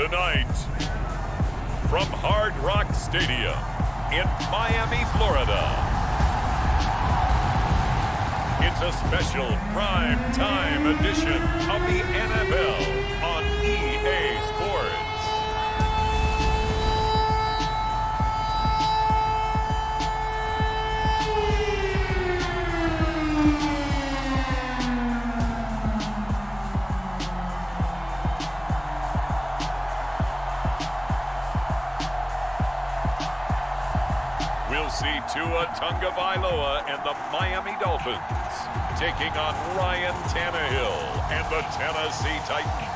Tonight, from Hard Rock Stadium in Miami, Florida, it's a special prime time edition of the NFL on EA Sports. We'll see Tua Tagovailoa and the Miami Dolphins taking on Ryan Tannehill and the Tennessee Titans.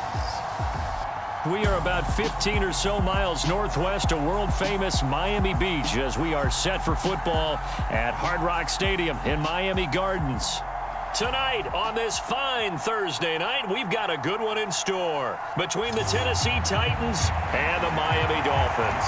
We are about 15 or so miles northwest of world-famous Miami Beach as we are set for football at Hard Rock Stadium in Miami Gardens. Tonight, on this fine Thursday night, we've got a good one in store between the Tennessee Titans and the Miami Dolphins.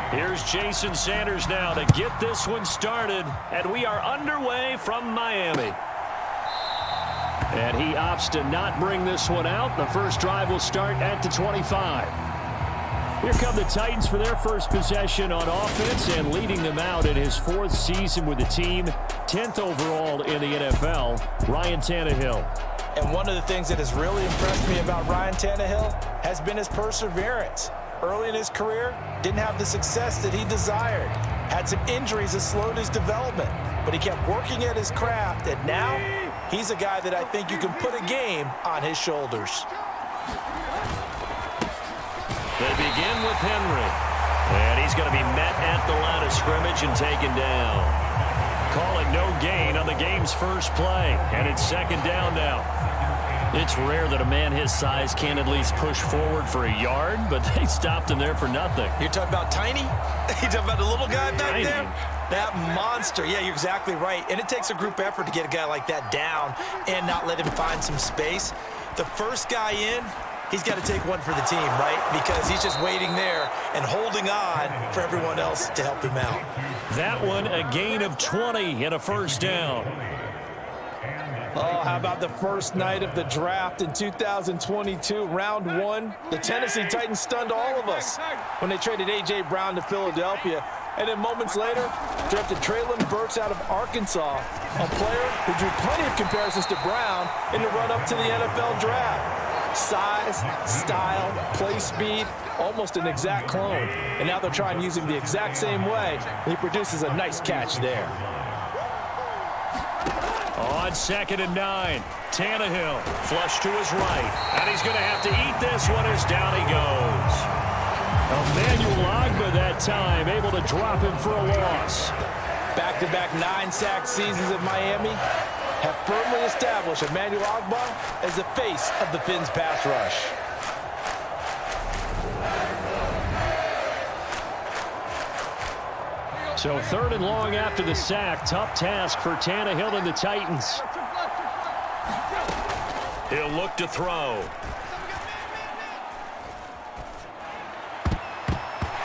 Here's Jason Sanders now to get this one started, and we are underway from Miami. And he opts to not bring this one out. The first drive will start at the 25. Here come the Titans for their first possession on offense, and leading them out in his fourth season with the team, 10th overall in the NFL, Ryan Tannehill. And one of the things that has really impressed me about Ryan Tannehill has been his perseverance. Early in his career, didn't have the success that he desired. Had some injuries that slowed his development, but he kept working at his craft, and now he's a guy that I think you can put a game on his shoulders. They begin with Henry, and he's going to be met at the line of scrimmage and taken down. Calling no gain on the game's first play, and it's second down now. It's rare that a man his size can at least push forward for a yard, but they stopped him there for nothing. You're talking about tiny? You're talking about the little guy back Tiny. there? That monster. Yeah, you're exactly right. And it takes a group effort to get a guy like that down and not let him find some space. The first guy in, he's got to take one for the team, right? Because he's just waiting there and holding on for everyone else to help him out. That one, a gain of 20 and a first down. Oh, how about the first night of the draft in 2022, round one? The Tennessee Titans stunned all of us when they traded A.J. Brown to Philadelphia. And then moments later, drafted Treylon Burks out of Arkansas, a player who drew plenty of comparisons to Brown in the run-up to the NFL draft. Size, style, play speed, almost an exact clone. And now they're trying to use him the exact same way, and he produces a nice catch there. On 2nd and 9, Tannehill flush to his right, and he's going to have to eat this one as down he goes. Emmanuel Ogbah that time able to drop him for a loss. Back-to-back 9-sack seasons at Miami have firmly established Emmanuel Ogbah as the face of the Fins pass rush. So 3rd and long after the sack. Tough task for Tannehill and the Titans. He'll look to throw.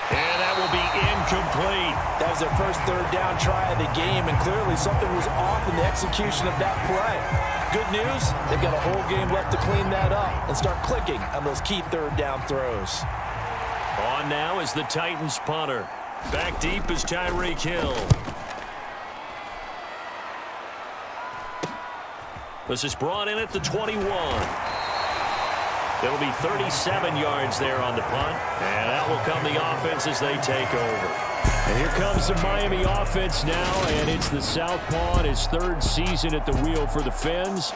And that will be incomplete. That was their first third down try of the game, and clearly something was off in the execution of that play. Good news, they've got a whole game left to clean that up and start clicking on those key third down throws. On now is the Titans punter. Back deep is Tyreek Hill. This is brought in at the 21. It'll be 37 yards there on the punt, and that will come the offense as they take over. And here comes the Miami offense now, and it's the southpaw in his 3rd season at the wheel for the Fins.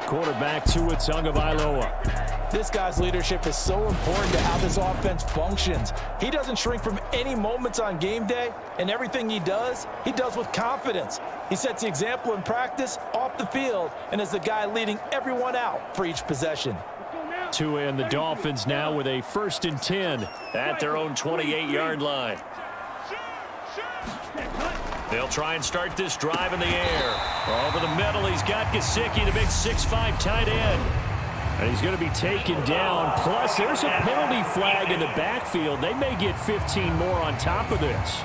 Quarterback Tua Tagovailoa. This guy's leadership is so important to how this offense functions. He doesn't shrink from any moments on game day, and everything he does with confidence. He sets the example in practice, off the field, and is the guy leading everyone out for each possession. Tua and the Dolphins now with a 1st and 10 at their own 28-yard line. They'll try and start this drive in the air. Over the middle, he's got Gesicki, the big 6'5" tight end. And he's going to be taken down. Plus, there's a penalty flag in the backfield. They may get 15 more on top of this.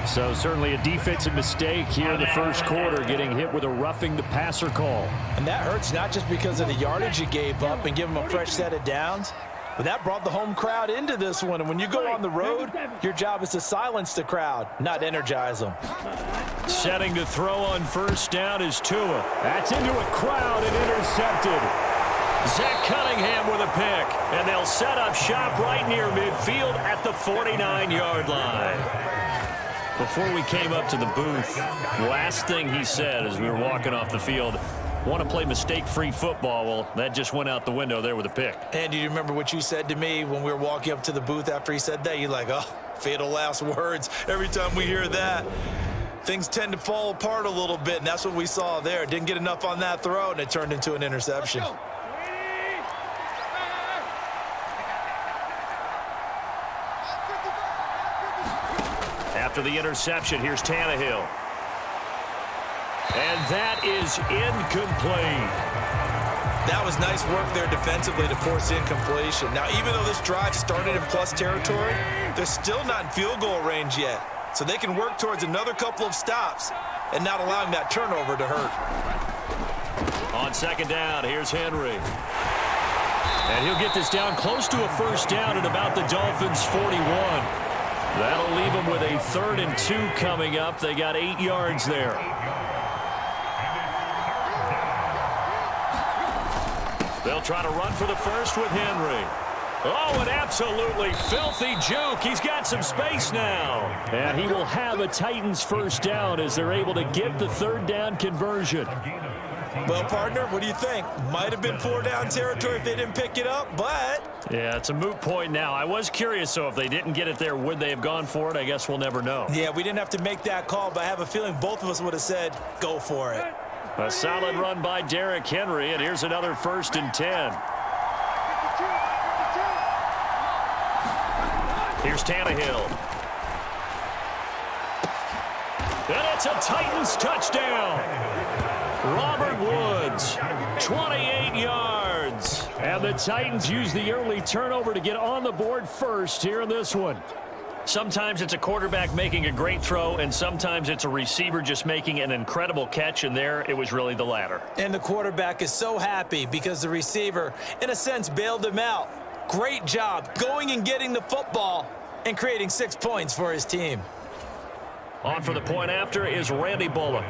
So certainly a defensive mistake here in the first quarter, getting hit with a roughing the passer call. And that hurts not just because of the yardage you gave up and give them a fresh set of downs, but that brought the home crowd into this one. And when you go on the road, your job is to silence the crowd, not energize them. Setting to throw on first down is Tua. That's into a crowd and intercepted. Zach Cunningham with a pick, and they'll set up shop right near midfield at the 49-yard line. Before we came up to the booth, last thing he said as we were walking off the field, want to play mistake-free football. Well, that just went out the window there with a pick. And do you remember what you said to me when we were walking up to the booth after he said that? You're like, oh, fatal last words. Every time we hear that, things tend to fall apart a little bit, and that's what we saw there. Didn't get enough on that throw, and it turned into an interception. After the interception, here's Tannehill. And that is incomplete. That was nice work there defensively to force incompletion. Now, even though this drive started in plus territory, they're still not in field goal range yet. So they can work towards another couple of stops and not allowing that turnover to hurt. On second down, here's Henry. And he'll get this down close to a first down at about the Dolphins' 41. That'll leave them with a 3rd and 2 coming up. They got 8 yards there. They'll try to run for the first with Henry. Oh, an absolutely filthy juke. He's got some space now. And he will have a Titans first down as they're able to get the 3rd down conversion. Well, partner, what do you think? Might have been 4-down territory if they didn't pick it up, but... Yeah, it's a moot point now. I was curious, so if they didn't get it there, would they have gone for it? I guess we'll never know. Yeah, we didn't have to make that call, but I have a feeling both of us would have said, go for it. A solid run by Derrick Henry, and here's another 1st and 10. Here's Tannehill. And it's a Titans touchdown. Robert Woods, 28 yards. And the Titans use the early turnover to get on the board first here in this one. Sometimes it's a quarterback making a great throw, and sometimes it's a receiver just making an incredible catch, and there it was really the latter. And the quarterback is so happy because the receiver, in a sense, bailed him out. Great job going and getting the football and creating 6 points for his team. On for the point after is Randy Bullock.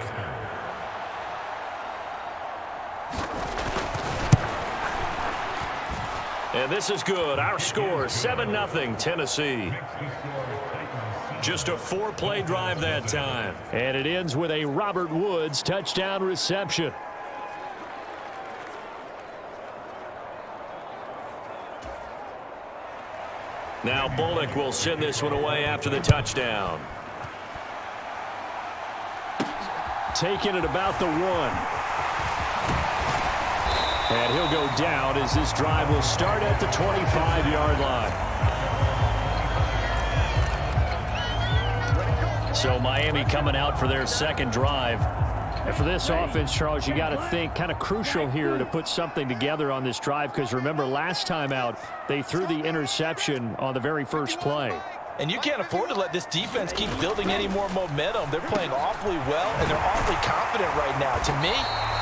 And this is good. Our score, 7-0 Tennessee. Just a 4-play drive that time. And it ends with a Robert Woods touchdown reception. Now Bullock will send this one away after the touchdown. Taking it about the 1. And he'll go down as this drive will start at the 25-yard line. So Miami coming out for their second drive. And for this offense, Charles, you got to think kind of crucial here to put something together on this drive, because remember last time out they threw the interception on the very first play. And you can't afford to let this defense keep building any more momentum. They're playing awfully well, and they're awfully confident right now. To me,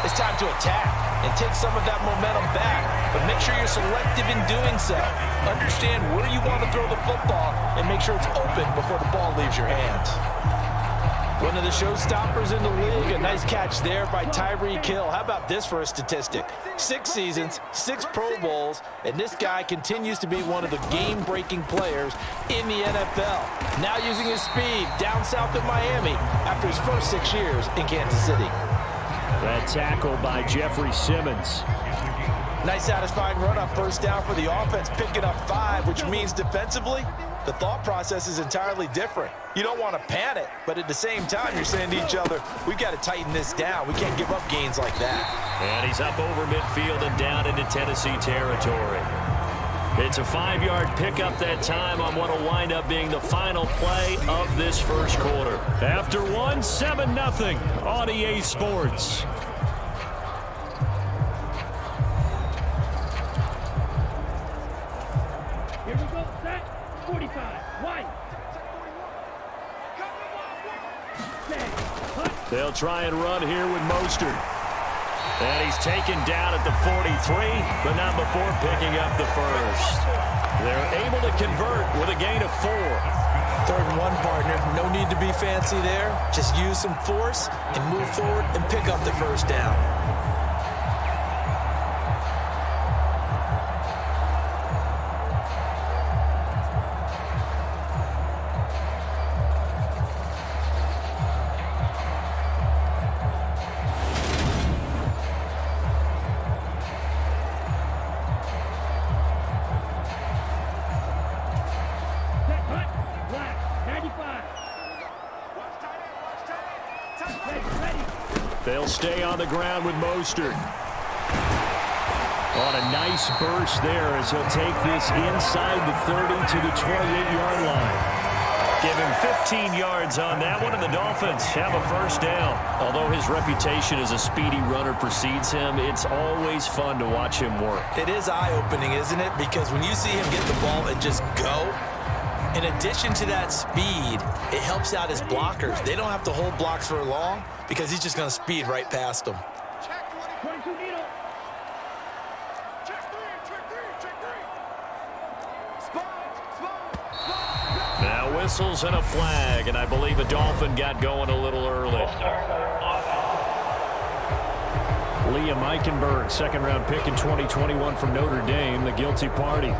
it's time to attack and take some of that momentum back. But make sure you're selective in doing so. Understand where you want to throw the football and make sure it's open before the ball leaves your hands. One of the showstoppers in the league. A nice catch there by Tyreek Hill. How about this for a statistic? 6 seasons, 6 Pro Bowls, and this guy continues to be one of the game-breaking players in the NFL. Now using his speed down south of Miami after his first 6 years in Kansas City. That tackle by Jeffrey Simmons. Nice satisfying run on first down for the offense, picking up 5, which means defensively, the thought process is entirely different. You don't want to panic, but at the same time, you're saying to each other, we've got to tighten this down. We can't give up gains like that. And he's up over midfield and down into Tennessee territory. It's a 5-yard pickup that time on what will wind up being the final play of this first quarter. After 1, 7-0 on EA Sports. Here we go, set, 45, wide. They'll try and run here with Mostert. And he's taken down at the 43, but not before picking up the first. They're able to convert with a gain of 4. 3rd and 1, partner. No need to be fancy there. Just use some force and move forward and pick up the first down. They'll stay on the ground with Mostert. On a nice burst there as he'll take this inside the 30 to the 28-yard line. Give him 15 yards on that one, and the Dolphins have a first down. Although his reputation as a speedy runner precedes him, it's always fun to watch him work. It is eye-opening, isn't it? Because when you see him get the ball and just go, in addition to that speed, it helps out his blockers. They don't have to hold blocks for long because he's just going to speed right past them. Now whistles and a flag, and I believe a Dolphin got going a little early. Liam Eichenberg, 2nd-round pick in 2021 from Notre Dame, the guilty party.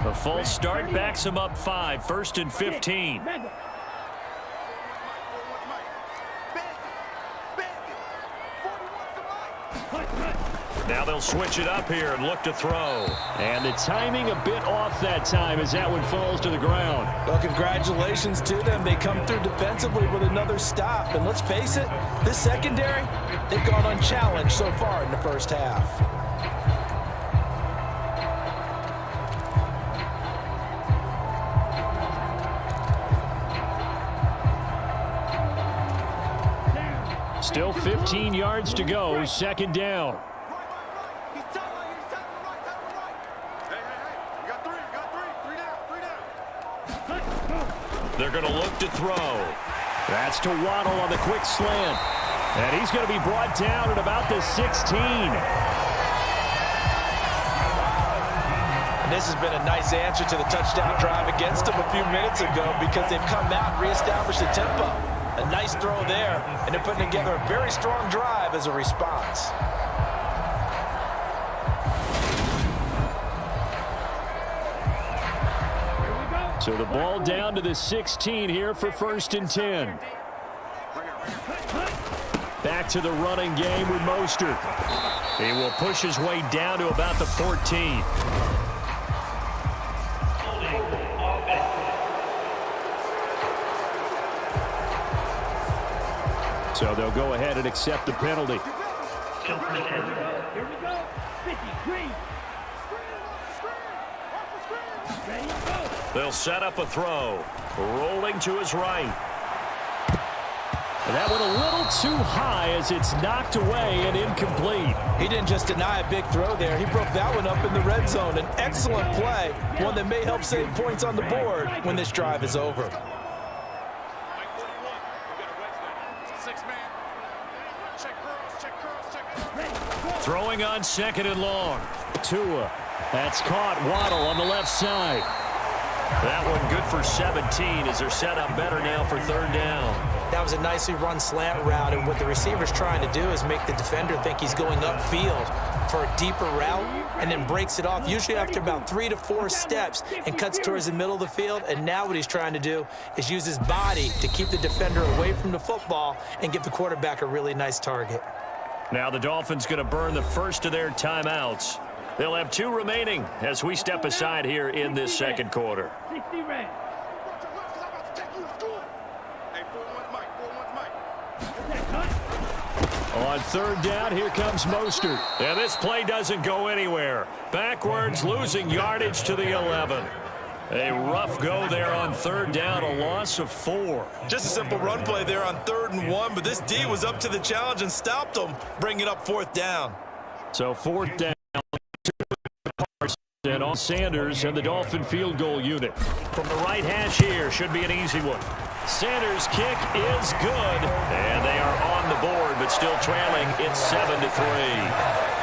A false start backs him up 5, 1st and 15. Now they'll switch it up here and look to throw. And the timing a bit off that time as that one falls to the ground. Well, congratulations to them. They come through defensively with another stop. And let's face it, this secondary, they've gone unchallenged so far in the first half. Still 15 yards to go, 2nd down. They're going to look to throw. That's to Waddle on the quick slant. And he's going to be brought down at about the 16. And this has been a nice answer to the touchdown drive against them a few minutes ago because they've come out and reestablished the tempo. A nice throw there, and they're putting together a very strong drive as a response. So the ball down to the 16 here for 1st and 10. Back to the running game with Mostert. He will push his way down to about the 14. So they'll go ahead and accept the penalty. Here we go. 53. They'll set up a throw. Rolling to his right. That one a little too high as it's knocked away and incomplete. He didn't just deny a big throw there. He broke that one up in the red zone. An excellent play. One that may help save points on the board when this drive is over. Throwing on 2nd and long. Tua. That's caught. Waddle on the left side. That one good for 17 as they're set up better now for 3rd down. That was a nicely run slant route, and what the receiver's trying to do is make the defender think he's going upfield for a deeper route and then breaks it off, usually after about 3 to 4 steps, and cuts towards the middle of the field. And now what he's trying to do is use his body to keep the defender away from the football and give the quarterback a really nice target. Now the Dolphins going to burn the first of their timeouts. They'll have 2 remaining as we step aside here in this 2nd quarter. 60 red. On 3rd down, here comes Mostert. And this play doesn't go anywhere. Backwards, losing yardage to the 11. A rough go there on 3rd down, a loss of 4. Just a simple run play there on 3rd and 1, but this D was up to the challenge and stopped them, bringing up 4th down. So 4th down. And on Sanders and the Dolphin field goal unit. From the right hash here, should be an easy one. Sanders' kick is good. And they are on the board, but still trailing. It's 7-3.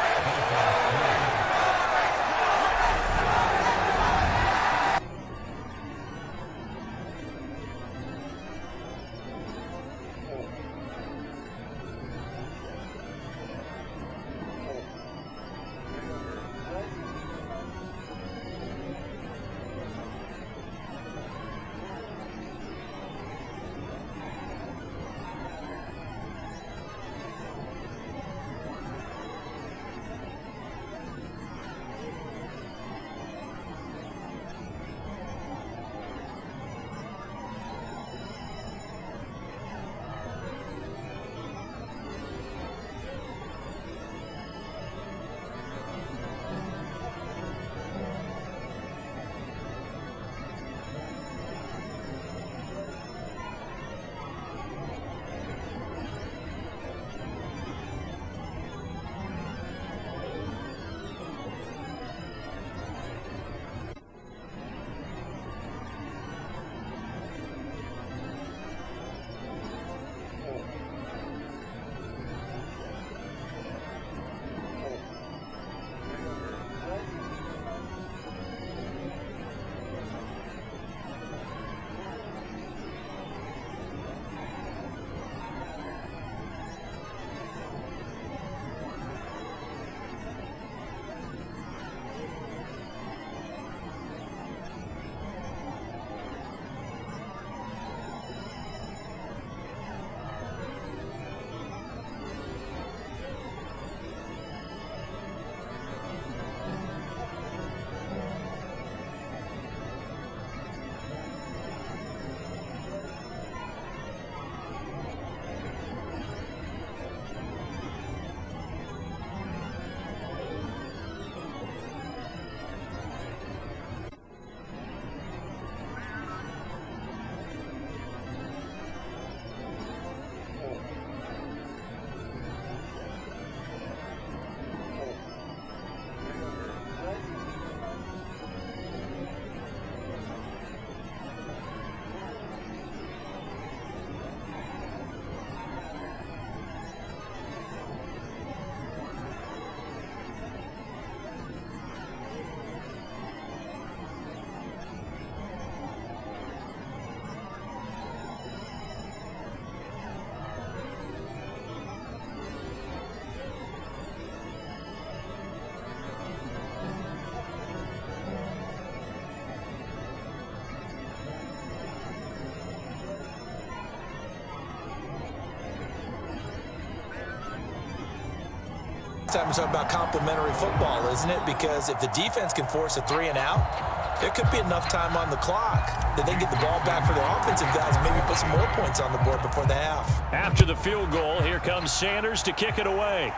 Time to talk about complementary football, isn't it? Because if the defense can force a 3 and out, there could be enough time on the clock that they get the ball back for their offensive guys and maybe put some more points on the board before the half. After the field goal, here comes Sanders to kick it away.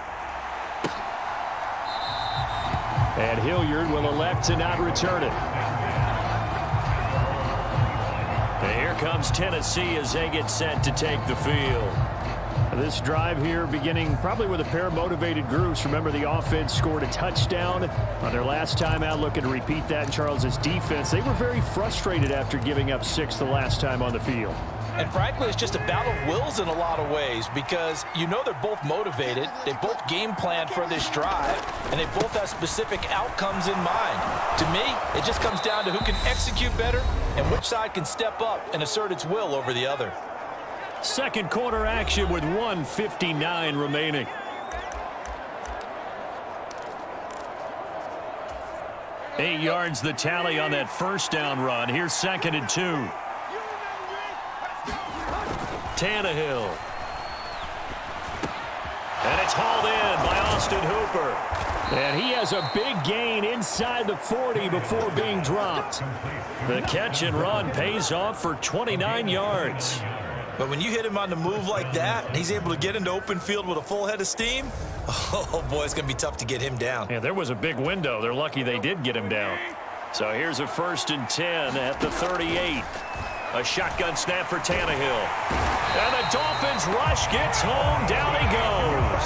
And Hilliard will elect to not return it. And here comes Tennessee as they get set to take the field. This drive here beginning probably with a pair of motivated groups. Remember, the offense scored a touchdown on their last time out. Looking to repeat that in Charles's defense. They were very frustrated after giving up 6 the last time on the field. And frankly, it's just a battle of wills in a lot of ways because you know they're both motivated. They both game planned for this drive, and they both have specific outcomes in mind. To me, it just comes down to who can execute better and which side can step up and assert its will over the other. Second quarter action with 1:59 remaining. Eight yards the tally on that first down run. Here's 2nd and 2. Tannehill. And it's hauled in by Austin Hooper. And he has a big gain inside the 40 before being dropped. The catch and run pays off for 29 yards. But when you hit him on the move like that, and he's able to get into open field with a full head of steam, oh, boy, it's going to be tough to get him down. Yeah, there was a big window. They're lucky they did get him down. So here's a 1st and 10 at the 38. A shotgun snap for Tannehill. And the Dolphins rush gets home. Down he goes.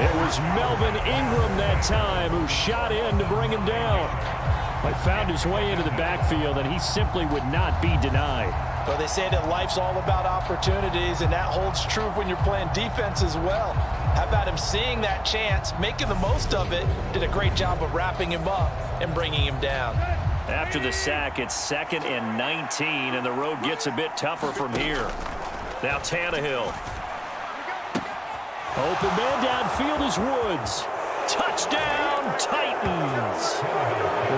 It was Melvin Ingram that time who shot in to bring him down. He found his way into the backfield, and he simply would not be denied. Well, they say that life's all about opportunities, and that holds true when you're playing defense as well. How about him seeing that chance, making the most of it, did a great job of wrapping him up and bringing him down. After the sack, it's 2nd and 19, and the road gets a bit tougher from here. Now Tannehill. Open man downfield is Woods. Touchdown, Titans.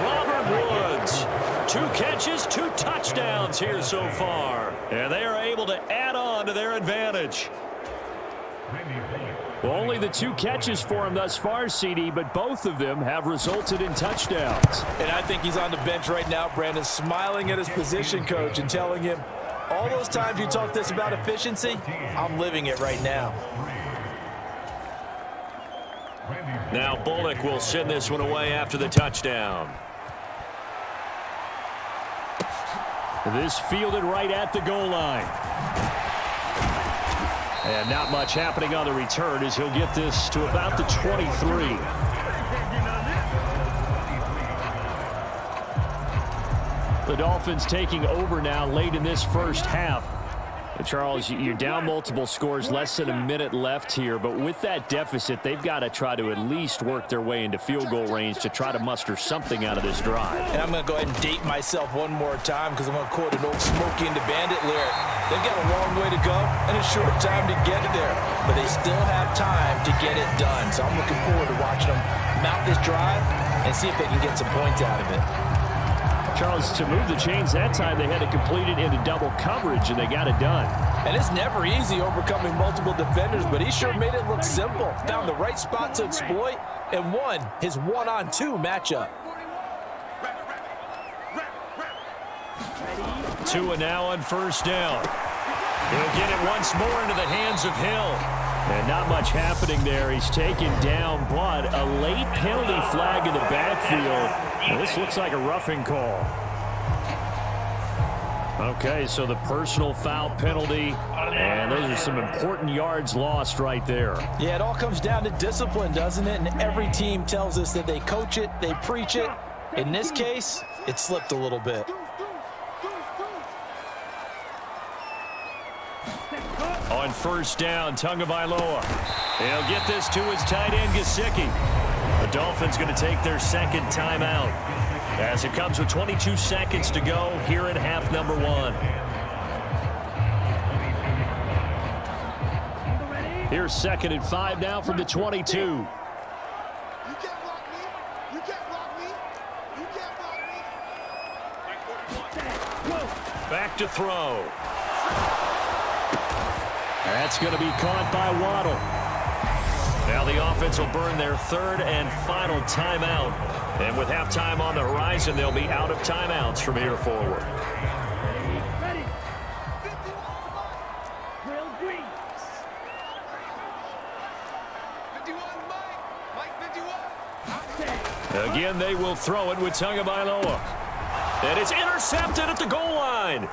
Robert Woods. 2 catches, 2 touchdowns here so far. And they are able to add on to their advantage. Well, only the 2 catches for him thus far, CD, but both of them have resulted in touchdowns. And I think he's on the bench right now, Brandon, smiling at his position coach and telling him, all those times you talk this about efficiency, I'm living it right now. Now Bullock will send this one away after the touchdown. This fielded right at the goal line. And not much happening on the return as he'll get this to about the 23. The Dolphins taking over now late in this first half. Charles, you're down multiple scores, less than a minute left here, but with that deficit, they've got to try to at least work their way into field goal range to try to muster something out of this drive. And I'm going to go ahead and date myself one more time because I'm going to quote an old Smokey and the Bandit lyric. They've got a long way to go and a short time to get there, but they still have time to get it done. So I'm looking forward to watching them mount this drive and see if they can get some points out of it. Charles, to move the chains that time, they had to complete it into double coverage, and they got it done. And it's never easy overcoming multiple defenders, but he sure made it look simple. Found the right spot to exploit and won his 1-on-2 matchup. Tua now on first down. He'll get it once more into the hands of Hill. And not much happening there. He's taken down, but a late penalty flag in the backfield. Well, this looks like a roughing call. Okay, so the personal foul penalty, and those are some important yards lost right there. Yeah, it all comes down to discipline, doesn't it? And every team tells us that they coach it, they preach it. In this case, it slipped a little bit. On first down, Tagovailoa. He'll get this to his tight end, Gesicki. The Dolphins going to take their second timeout as it comes with 22 seconds to go here in half number 1. Here's 2nd and 5 now from the 22. You can't block me. You can't block me. You can't block me. Back to throw. That's going to be caught by Waddle. Now the offense will burn their 3rd and final timeout. And with halftime on the horizon, they'll be out of timeouts from here forward. Ready. Drill green. 51, Mike 51. Again, they will throw it with Tagovailoa. And it's intercepted at the goal line.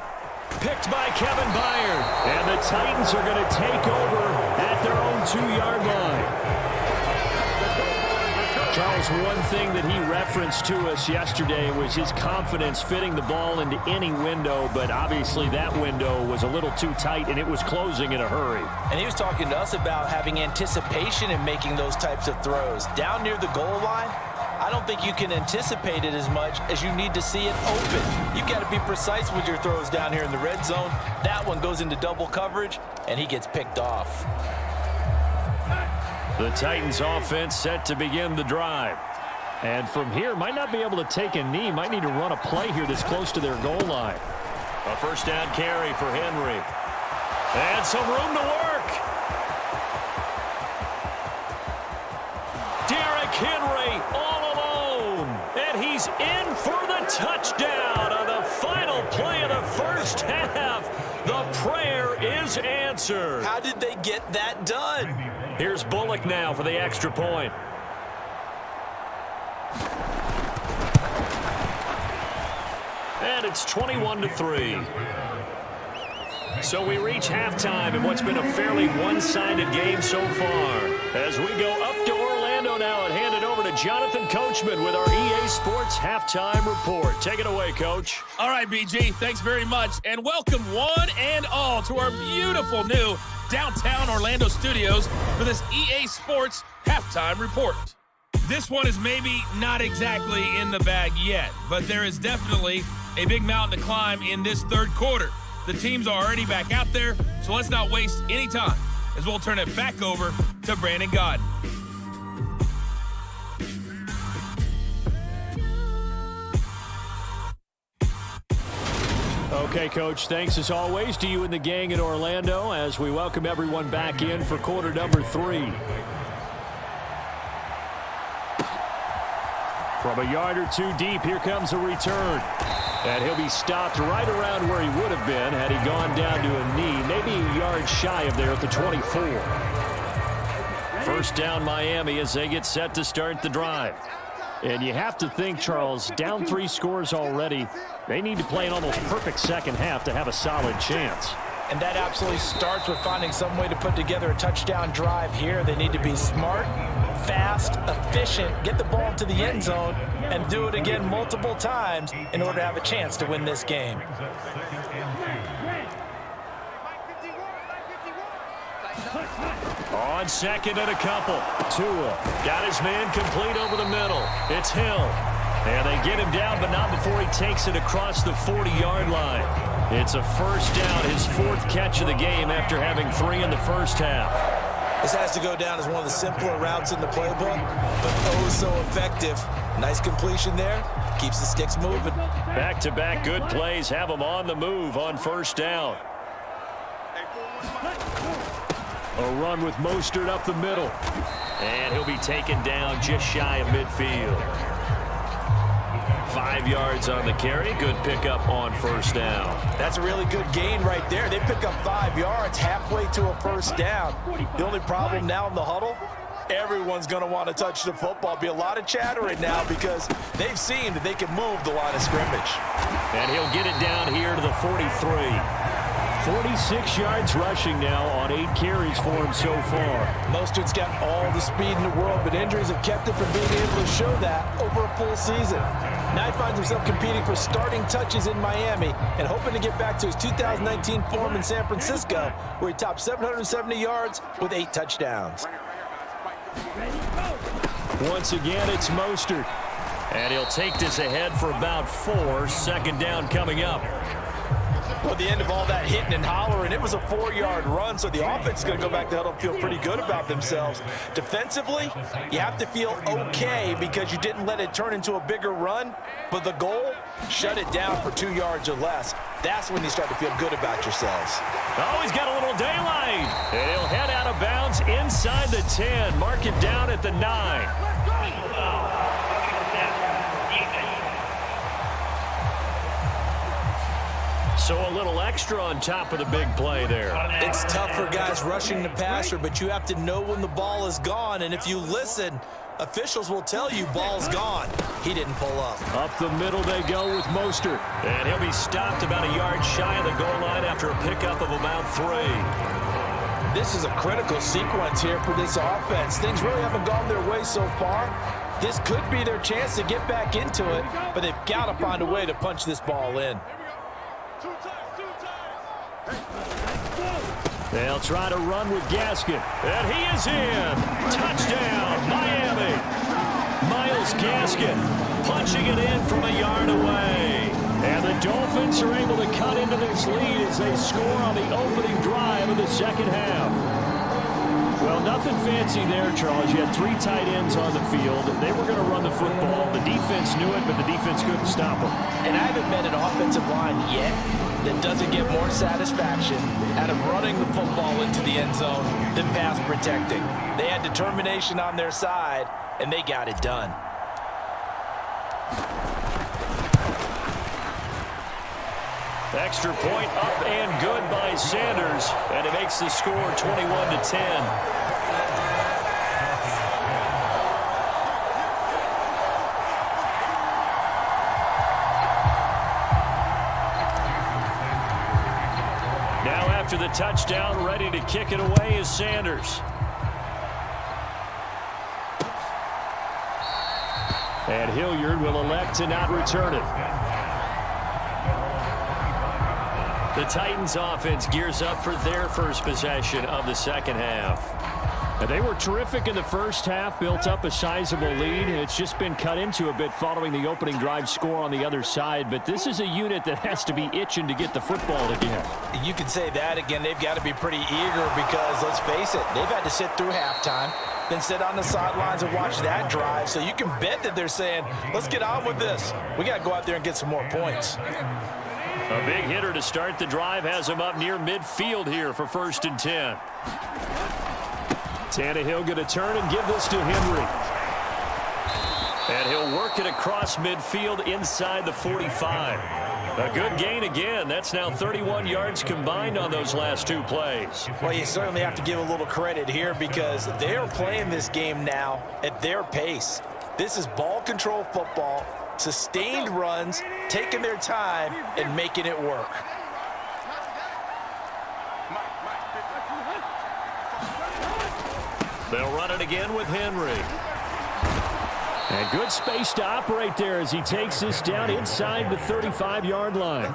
Picked by Kevin Byard. And the Titans are going to take over at their own 2-yard line. Charles, one thing that he referenced to us yesterday was his confidence fitting the ball into any window, but obviously that window was a little too tight, and it was closing in a hurry. And he was talking to us about having anticipation in making those types of throws. Down near the goal line, I don't think you can anticipate it as much as you need to see it open. You've got to be precise with your throws down here in the red zone. That one goes into double coverage, and he gets picked off. The Titans offense set to begin the drive. And from here, might not be able to take a knee. Might need to run a play here that's close to their goal line. A first down carry for Henry. And some room to work. Derrick Henry all alone. And he's in for the touchdown on the final play of the first half. The prayer is answered. How did they get that done? Here's Bullock now for the extra point. And it's 21-3. So we reach halftime in what's been a fairly one-sided game so far. As we go up to Orlando now and hand it over to Jonathan Coachman with our EA Sports Halftime Report. Take it away, Coach. All right, BG, thanks very much. And welcome one and all to our beautiful new downtown Orlando studios for this EA Sports Halftime Report. This one is maybe not exactly in the bag yet, but there is definitely a big mountain to climb in this third quarter. The teams are already back out there, so let's not waste any time as we'll turn it back over to Brandon Godden. Okay, Coach, thanks as always to you and the gang in Orlando as we welcome everyone back in for quarter number 3. From a yard or two deep, here comes a return. And he'll be stopped right around where he would have been had he gone down to a knee, maybe a yard shy of there at the 24. First down, Miami, as they get set to start the drive. And you have to think, Charles, down 3 scores already. They need to play an almost perfect second half to have a solid chance. And that absolutely starts with finding some way to put together a touchdown drive here. They need to be smart, fast, efficient, get the ball to the end zone, and do it again multiple times in order to have a chance to win this game. On second and a couple, Tua got his man complete over the middle. It's Hill. And they get him down, but not before he takes it across the 40-yard line. It's a first down, his 4th catch of the game after having 3 in the first half. This has to go down as one of the simpler routes in the playbook, but oh so effective. Nice completion there. Keeps the sticks moving. Back-to-back good plays have him on the move on first down. A run with Mostert up the middle. And he'll be taken down just shy of midfield. 5 yards on the carry. Good pickup on first down. That's a really good gain right there. They pick up 5 yards halfway to a first down. The only problem now in the huddle, everyone's going to want to touch the football. Be a lot of chattering now because they've seen that they can move the line of scrimmage. And he'll get it down here to the 43. 46 yards rushing now on 8 carries for him so far. Mostert's got all the speed in the world, but injuries have kept him from being able to show that over a full season. Now he finds himself competing for starting touches in Miami and hoping to get back to his 2019 form in San Francisco, where he topped 770 yards with 8 touchdowns. Once again, it's Mostert. And he'll take this ahead for about 4. Second down coming up. Well, at the end of all that hitting and hollering, it was a 4-yard run, so the offense is going to go back to huddle and feel pretty good about themselves. Defensively, you have to feel okay because you didn't let it turn into a bigger run, but the goal, shut it down for 2 yards or less. That's when you start to feel good about yourselves. Oh, he's got a little daylight. And he'll head out of bounds inside the 10. Mark it down at the 9. So a little extra on top of the big play there. It's tough for guys rushing the passer, but you have to know when the ball is gone. And if you listen, officials will tell you ball's gone. He didn't pull up. Up the middle they go with Mostert. And he'll be stopped about a yard shy of the goal line after a pickup of about 3. This is a critical sequence here for this offense. Things really haven't gone their way so far. This could be their chance to get back into it, but they've got to find a way to punch this ball in. They'll try to run with Gaskin. And he is in. Touchdown, Miami. Miles Gaskin punching it in from a yard away. And the Dolphins are able to cut into this lead as they score on the opening drive of the second half. Well, nothing fancy there, Charles. You had 3 tight ends on the field. They were going to run the football. The defense knew it, but the defense couldn't stop them. And I haven't met an offensive line yet that doesn't get more satisfaction out of running the football into the end zone than pass protecting. They had determination on their side, and they got it done. Extra point up and good by Sanders, and it makes the score 21-10. After the touchdown, ready to kick it away is Sanders. And Hilliard will elect to not return it. The Titans offense gears up for their first possession of the second half. Now, they were terrific in the first half, built up a sizable lead, and it's just been cut into a bit following the opening drive score on the other side. But this is a unit that has to be itching to get the football again. You can say that again. They've got to be pretty eager because, let's face it, they've had to sit through halftime, then sit on the sidelines and watch that drive. So you can bet that they're saying, let's get on with this. We got to go out there and get some more points. A big hitter to start the drive has him up near midfield here for 1st and 10. Tannehill going to turn and give this to Henry. And he'll work it across midfield inside the 45. A good gain again. That's now 31 yards combined on those last 2 plays. Well, you certainly have to give a little credit here because they are playing this game now at their pace. This is ball control football, sustained runs, taking their time and making it work. They'll run it again with Henry. And good space to operate there as he takes this down inside the 35-yard line.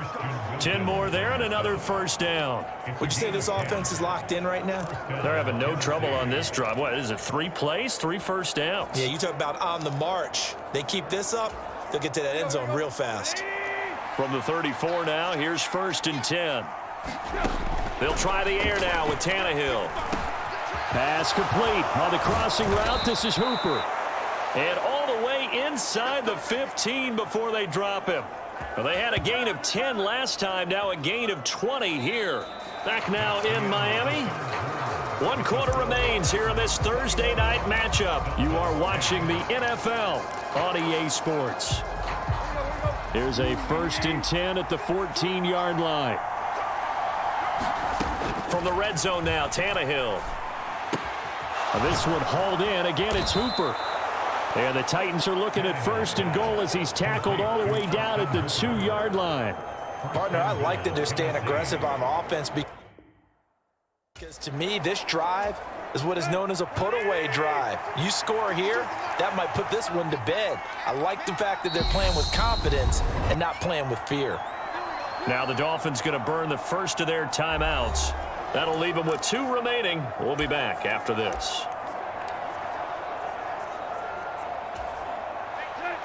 10 more there and another 1st down. Would you say this offense is locked in right now? They're having no trouble on this drive. What is it, 3 plays, 3 first downs? Yeah, you talk about on the march. They keep this up, they'll get to that end zone real fast. From the 34 now, here's 1st and 10. They'll try the air now with Tannehill. Pass complete on the crossing route. This is Hooper. And all the way inside the 15 before they drop him. Well, they had a gain of 10 last time, now a gain of 20 here. Back now in Miami. 1 quarter remains here in this Thursday night matchup. You are watching the NFL on EA Sports. Here's a 1st and 10 at the 14-yard line. From the red zone now, Tannehill. This one hauled in. Again, it's Hooper. And the Titans are looking at 1st and goal as he's tackled all the way down at the 2-yard line. Partner, I like that they're staying aggressive on offense because to me, this drive is what is known as a put-away drive. You score here, that might put this one to bed. I like the fact that they're playing with confidence and not playing with fear. Now the Dolphins going to burn the first of their timeouts. That'll leave them with 2 remaining. We'll be back after this.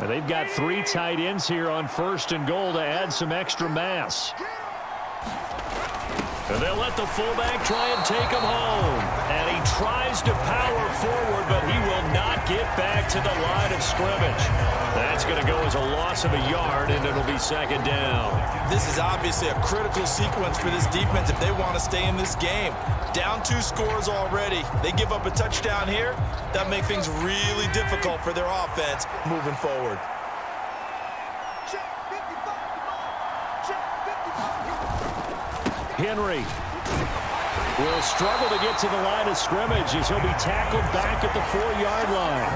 Now they've got 3 tight ends here on 1st and goal to add some extra mass. And they'll let the fullback try and take him home. And he tries to power forward, but he will not get back to the line of scrimmage. That's going to go as a loss of a yard, and it'll be 2nd down. This is obviously a critical sequence for this defense if they want to stay in this game. Down 2 scores already. They give up a touchdown here. That makes things really difficult for their offense moving forward. Henry will struggle to get to the line of scrimmage as he'll be tackled back at the 4-yard line.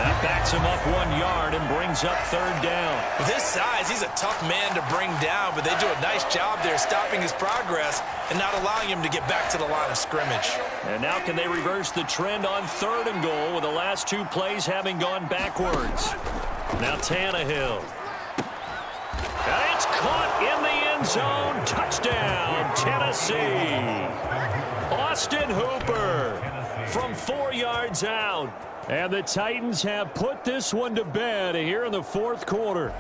That backs him up 1 yard and brings up 3rd down. With his size, he's a tough man to bring down, but they do a nice job there stopping his progress and not allowing him to get back to the line of scrimmage. And now can they reverse the trend on 3rd and goal with the last 2 plays having gone backwards. Now Tannehill. And it's caught in the end zone. Touchdown, Tennessee. Austin Hooper from 4 yards out. And the Titans have put this one to bed here in the 4th quarter.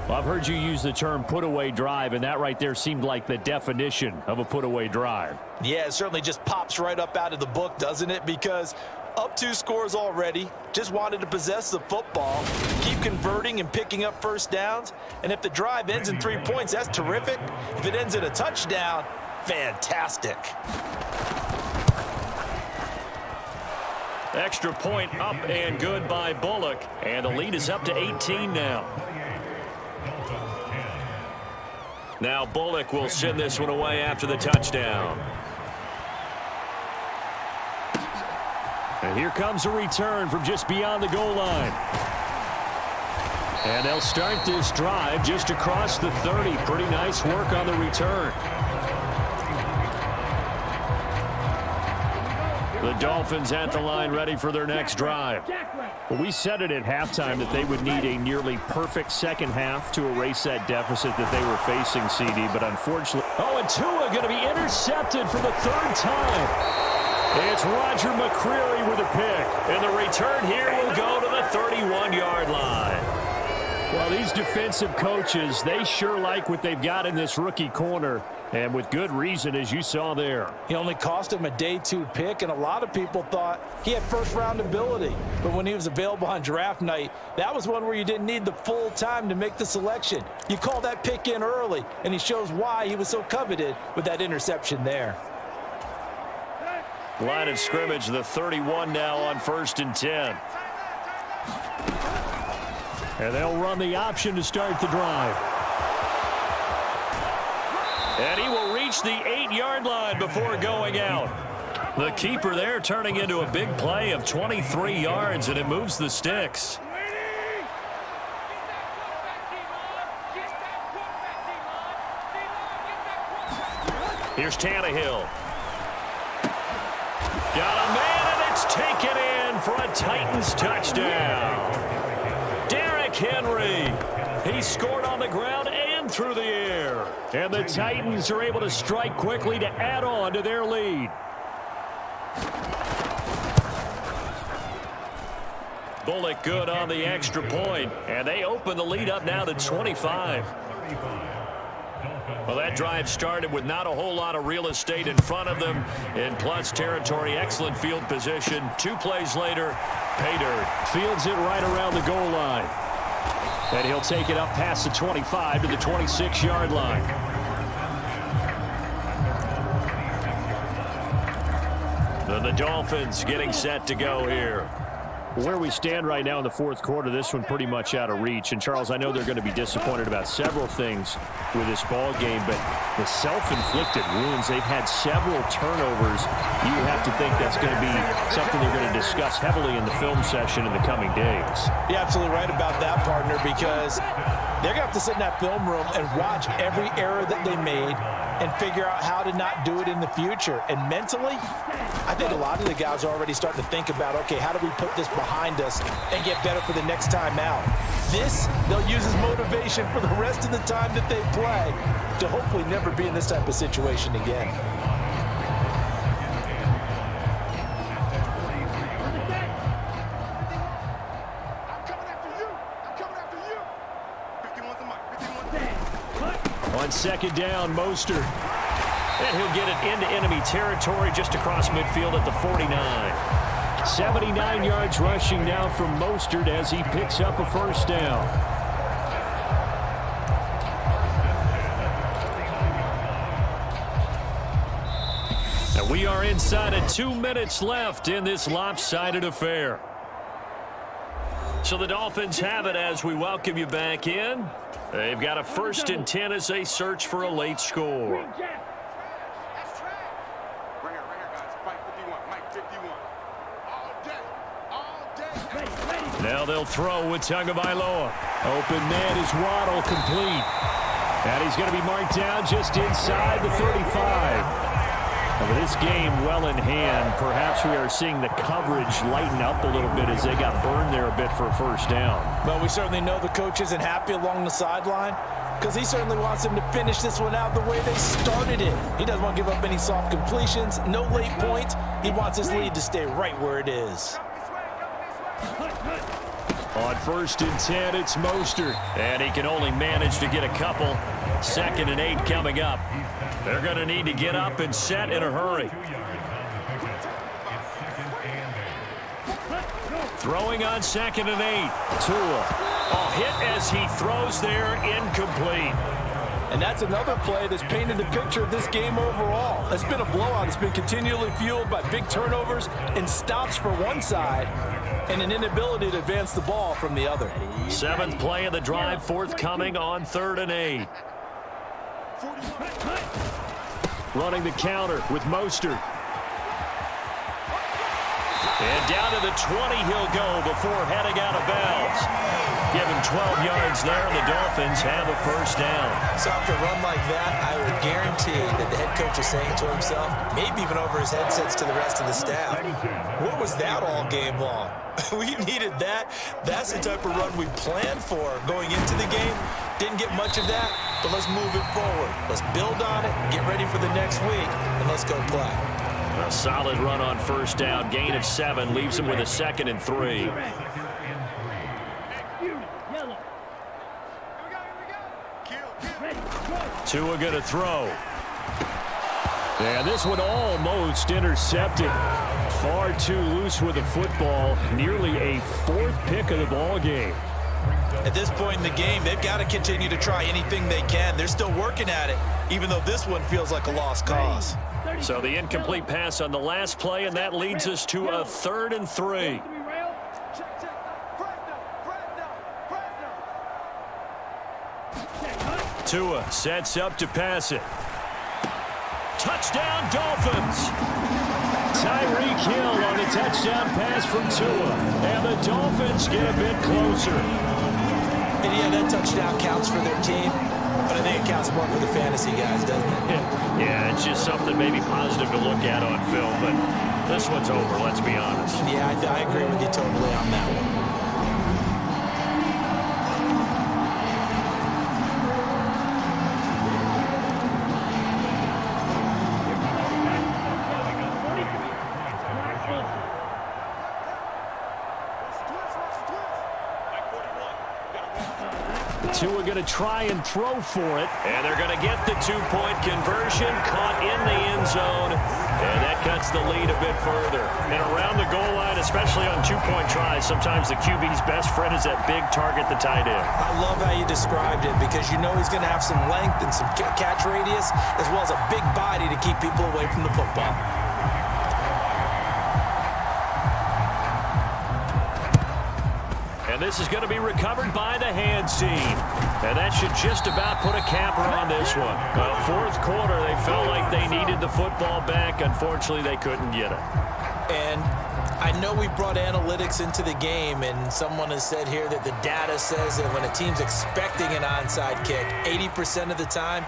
Well, I've heard you use the term put-away drive, and that right there seemed like the definition of a put-away drive. Yeah, it certainly just pops right up out of the book, doesn't it? Because up 2 scores already, just wanted to possess the football, keep converting and picking up 1st downs. And if the drive ends in 3 points, that's terrific. If it ends in a touchdown, fantastic. Extra point up and good by Bullock. And the lead is up to 18 now. Now Bullock will send this one away after the touchdown. And here comes a return from just beyond the goal line. And they'll start this drive just across the 30. Pretty nice work on the return. The Dolphins at the line, ready for their next drive. Well, we said it at halftime that they would need a nearly perfect second half to erase that deficit that they were facing, CD, but unfortunately... Oh, and Tua going to be intercepted for the third time. It's Roger McCreary with a pick, and the return here will go to the 31-yard line. Well, these defensive coaches, they sure like what they've got in this rookie corner, and with good reason, as you saw there. He only cost him a day 2 pick, and a lot of people thought he had first-round ability. But when he was available on draft night, that was one where you didn't need the full time to make the selection. You call that pick in early, and he shows why he was so coveted with that interception there. Line of scrimmage, the 31 now on 1st and 10. And they'll run the option to start the drive. And he will reach the 8-yard line before going out. The keeper there turning into a big play of 23 yards, and it moves the sticks. Here's Tannehill. Got a man, and it's taken in for a Titans touchdown. Derrick Henry. He scored on the ground and through the air. And the Titans are able to strike quickly to add on to their lead. Bullock good on the extra point, and they open the lead up now to 25. Well, that drive started with not a whole lot of real estate in front of them. In plus territory, excellent field position. 2 plays later, pay dirt. Fields it right around the goal line. And he'll take it up past the 25 to the 26-yard line. The Dolphins getting set to go here. Where we stand right now in the 4th quarter, this one pretty much out of reach. And, Charles, I know they're going to be disappointed about several things with this ball game, but the self-inflicted wounds, they've had several turnovers. You have to think that's going to be something they're going to discuss heavily in the film session in the coming days. You're absolutely right about that, partner, because they're going to have to sit in that film room and watch every error that they made and figure out how to not do it in the future. And mentally, I think a lot of the guys are already starting to think about, okay, how do we put this behind us and get better for the next time out? This, they'll use as motivation for the rest of the time that they play to hopefully never be in this type of situation again. On 2nd down, Mostert. And he'll get it into enemy territory just across midfield at the 49. 79 yards rushing now from Mostert as he picks up a 1st down. And we are inside of 2 minutes left in this lopsided affair. So the Dolphins have it as we welcome you back in. They've got a 1st and 10 as they search for a late score. Now they'll throw with Tagovailoa. Open man is Waddle, complete. And he's going to be marked down just inside the 35. And with this game well in hand, perhaps we are seeing the coverage lighten up a little bit as they got burned there a bit for a 1st down. Well, we certainly know the coach isn't happy along the sideline because he certainly wants them to finish this one out the way they started it. He doesn't want to give up any soft completions, no late points. He wants his lead to stay right where it is. On 1st and 10, it's Mostert. And he can only manage to get a couple. 2nd and 8 coming up. They're going to need to get up and set in a hurry. Throwing on 2nd and 8. Tua. A hit as he throws there, incomplete. And that's another play that's painted the picture of this game overall. It's been a blowout. It's been continually fueled by big turnovers and stops for one side and an inability to advance the ball from the other. 7th play of the drive forthcoming on 3rd and 8. Running the counter with Mostert. And down to the 20 he'll go before heading out of bounds. Give him 12 yards there, and the Dolphins have a first down. So after a run like that, I would guarantee that the head coach is saying to himself, maybe even over his headsets to the rest of the staff, what was that all game long? We needed that. That's the type of run we planned for going into the game. Didn't get much of that, but let's move it forward. Let's build on it, get ready for the next week, and let's go play. A solid run on first down. Gain of 7 leaves him with a 2nd and 3. Tua going to throw. And this one almost intercepted. Far too loose with the football. Nearly a 4th pick of the ball game. At this point in the game, they've got to continue to try anything they can. They're still working at it, even though this one feels like a lost cause. So the incomplete pass on the last play, and that leads us to a 3rd and 3. Tua sets up to pass it. Touchdown, Dolphins! Tyreek Hill on a touchdown pass from Tua. And the Dolphins get a bit closer. And yeah, that touchdown counts for their team, but I think it counts more for the fantasy guys, doesn't it? Yeah, it's just something maybe positive to look at on film, but this one's over, let's be honest. Yeah, I agree with you totally on that one. Tua going to try and throw for it, and they're going to get the 2-point conversion, caught in the end zone, and that cuts the lead a bit further. And around the goal line, especially on 2-point tries, sometimes the QB's best friend is that big target, the tight end. I love how you described it, because you know he's going to have some length and some catch radius, as well as a big body to keep people away from the football. And this is going to be recovered by the hands team. And that should just about put a capper on this one. Well, 4th quarter, they felt like they needed the football back. Unfortunately, they couldn't get it. And I know we brought analytics into the game, and someone has said here that the data says that when a team's expecting an onside kick, 80% of the time,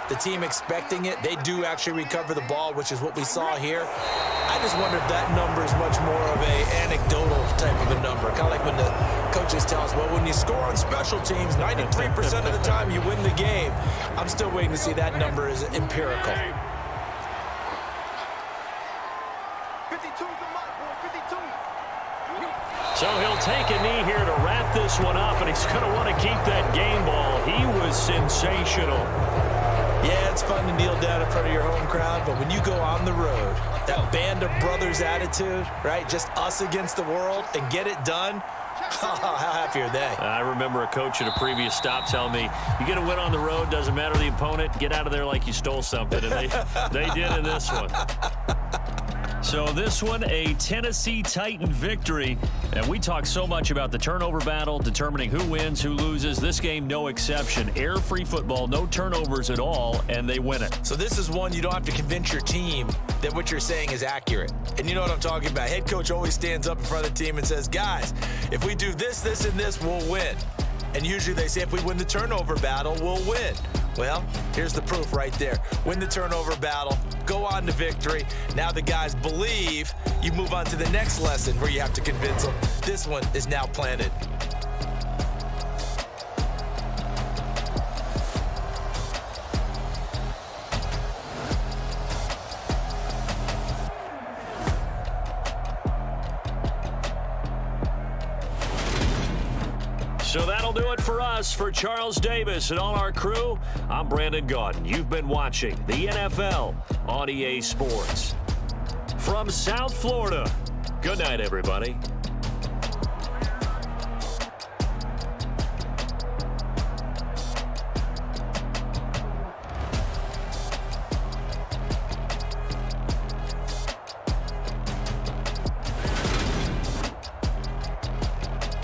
the team expecting it, they do actually recover the ball, which is what we saw here. I just wonder if that number is much more of a anecdotal type of a number. Kind of like when the coaches tell us, well, when you score on special teams, 93% of the time you win the game. I'm still waiting to see that number is empirical. 52's the mark, boy, 52. So he'll take a knee here to wrap this one up, and he's going to want to keep that game ball. He was sensational. Yeah, it's fun to kneel down in front of your home crowd, but when you go on the road, that band of brothers attitude, right, just us against the world, and get it done, how happy are they? I remember a coach at a previous stop telling me, you get a win on the road, doesn't matter the opponent, get out of there like you stole something, and they did in this one. So this one, a Tennessee Titan victory. And we talk so much about the turnover battle, determining who wins, who loses. This game, no exception. Air-free football, no turnovers at all, and they win it. So this is one you don't have to convince your team that what you're saying is accurate. And you know what I'm talking about. Head coach always stands up in front of the team and says, guys, if we do this, this, and this, we'll win. And usually they say if we win the turnover battle, we'll win. Well, here's the proof right there. Win the turnover battle, go on to victory. Now the guys believe. You move on to the next lesson where you have to convince them. This one is now planted. So that'll do it for us. For Charles Davis and all our crew, I'm Brandon Gaudin. You've been watching the NFL on EA Sports. From South Florida, good night, everybody.